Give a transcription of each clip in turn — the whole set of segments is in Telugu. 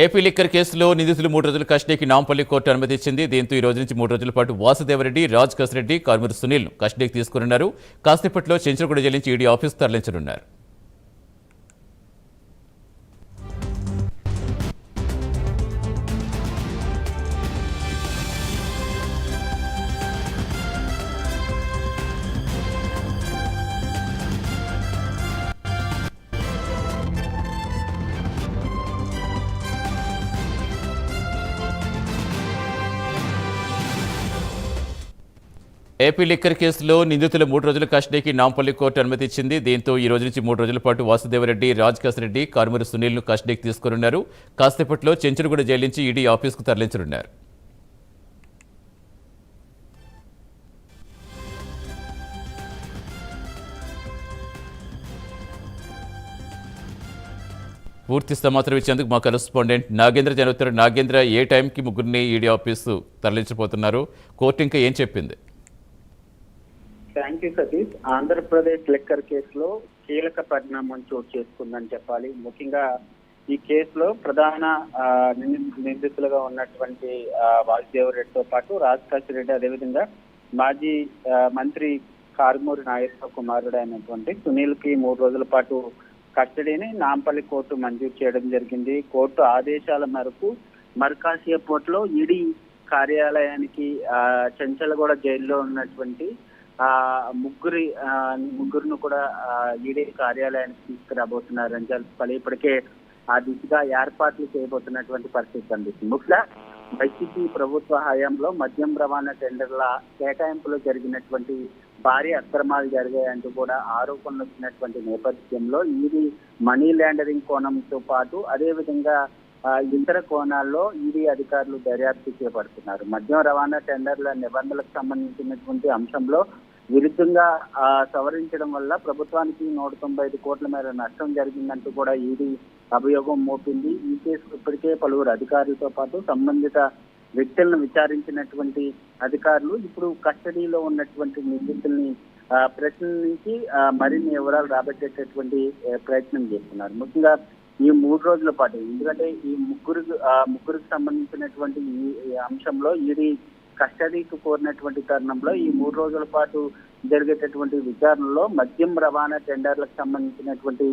ఏపీ లిక్కర్ కేసులో నిందితులు 3 రోజుల కస్టడీకి నాంపల్లి కోర్టు అనుమతి ఇచ్చింది. దీంతో ఈ రోజు నుంచి 3 రోజుల పాటు వాసుదేవరెడ్డి, రాజ్ కసిరెడ్డి, కార్మూరి సునీల్ కస్టడీకి తీసుకున్నారు. కాసేపట్లో చెంచులగూడ జైలు నుంచి ఈడీ ఆఫీస్ తరలించనున్నారు. ఏపీ లిక్కర్ కేసులో నిందితుల 3 రోజుల కస్టడీకి నాంపల్లి కోర్టు అనుమతి ఇచ్చింది. దీంతో ఈ రోజు నుంచి 3 రోజుల పాటు వాసుదేవరెడ్డి, రాజ్ కసిరెడ్డి, కార్మూరి సునీల్ను కస్టడీకి తీసుకున్నారు. కాసేపట్లో చెంచులగూడ జైలు నుంచి ఈడీ ఆఫీస్కు తరలించనున్నారు. పూర్తి సమాచారం ఇచ్చేందుకు మా కరెస్పాండెంట్ నాగేంద్ర జరుగుతారు. నాగేంద్ర, ఏ టైంకి ముగ్గురిని ఈడీ ఆఫీసు తరలించబోతున్నారు? కోర్టు ఇంకా ఏం చెప్పింది? Thank you Satish. Andhra Pradesh liquor కేసులో కీలక పరిణామం చోటు చేసుకుందని చెప్పాలి. ముఖ్యంగా ఈ కేసులో ప్రధాన నిందితులుగా ఉన్నటువంటి వాసుదేవరెడ్డితో పాటు రాజ్ కసిరెడ్డి, అదేవిధంగా మాజీ మంత్రి కారుమూరి నాగేశ్వర కుమారుడు అయినటువంటి సునీల్ కి 3 రోజుల పాటు కస్టడీని నాంపల్లి కోర్టు మంజూరు చేయడం జరిగింది. కోర్టు ఆదేశాల మేరకు మర్కాసియాపోర్ట్లో ఈడీ కార్యాలయానికి చెంచలగూడ జైల్లో ఉన్నటువంటి ముగ్గురును కూడా ఈడీ కార్యాలయానికి తీసుకురాబోతున్నారని చెప్పాలి. ఇప్పటికే ఆ దిశగా ఏర్పాట్లు చేయబోతున్నటువంటి పరిస్థితి కనిపిస్తుంది. ముఖ్యంగా వైసీపీ ప్రభుత్వ హయాంలో మద్యం రవాణా టెండర్ల కేటాయింపులో జరిగినటువంటి భారీ అక్రమాలు జరిగాయంటూ కూడా ఆరోపణలు వచ్చినటువంటి నేపథ్యంలో ఈడీ మనీ లాండరింగ్ కోణంతో పాటు అదేవిధంగా ఇతర కోణాల్లో ఈడీ అధికారులు దర్యాప్తు చేపడుతున్నారు. మద్యం రవాణా టెండర్ల నిబంధనలకు సంబంధించినటువంటి అంశంలో విరుద్ధంగా సవరించడం వల్ల ప్రభుత్వానికి 195 కోట్ల మేర నష్టం జరిగిందంటూ కూడా ఈడీ అభియోగం మోపింది. ఈ కేసు ఇప్పటికే పలువురు అధికారులతో పాటు సంబంధిత వ్యక్తులను విచారించినటువంటి అధికారులు ఇప్పుడు కస్టడీలో ఉన్నటువంటి నిందితుల్ని ప్రశ్నించి మరిన్ని వివరాలు రాబట్టేటటువంటి ప్రయత్నం చేస్తున్నారు. ముఖ్యంగా ఈ 3 రోజుల పాటు, ఎందుకంటే ఈ ముగ్గురికి సంబంధించినటువంటి ఈ అంశంలో ఈడీ కస్టడీకి కోరినటువంటి తరుణంలో ఈ 3 రోజుల పాటు జరిగేటటువంటి విచారణలో మద్యం రవాణా టెండర్లకు సంబంధించినటువంటి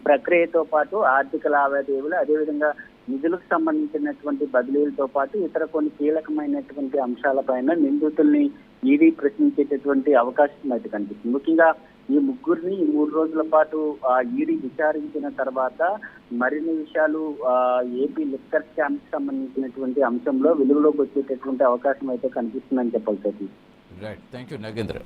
ప్రక్రియతో పాటు ఆర్థిక లావాదేవీలు, అదేవిధంగా నిధులకు సంబంధించినటువంటి బదిలీలతో పాటు ఇతర కొన్ని కీలకమైనటువంటి అంశాలపైన నిందితుల్ని ఈడీ ప్రశ్నించేటటువంటి అవకాశం అయితే కనిపిస్తుంది. ముఖ్యంగా ఈ ముగ్గురిని ఈ 3 రోజుల పాటు ఈడీ విచారించిన తర్వాత మరిన్ని విషయాలు ఏపీ లిక్కర్ స్కామ్ కి సంబంధించినటువంటి అంశంలో వెలుగులోకి వచ్చేటటువంటి అవకాశం అయితే కనిపిస్తుందని చెప్పాలి. Right, thank you Nagendra.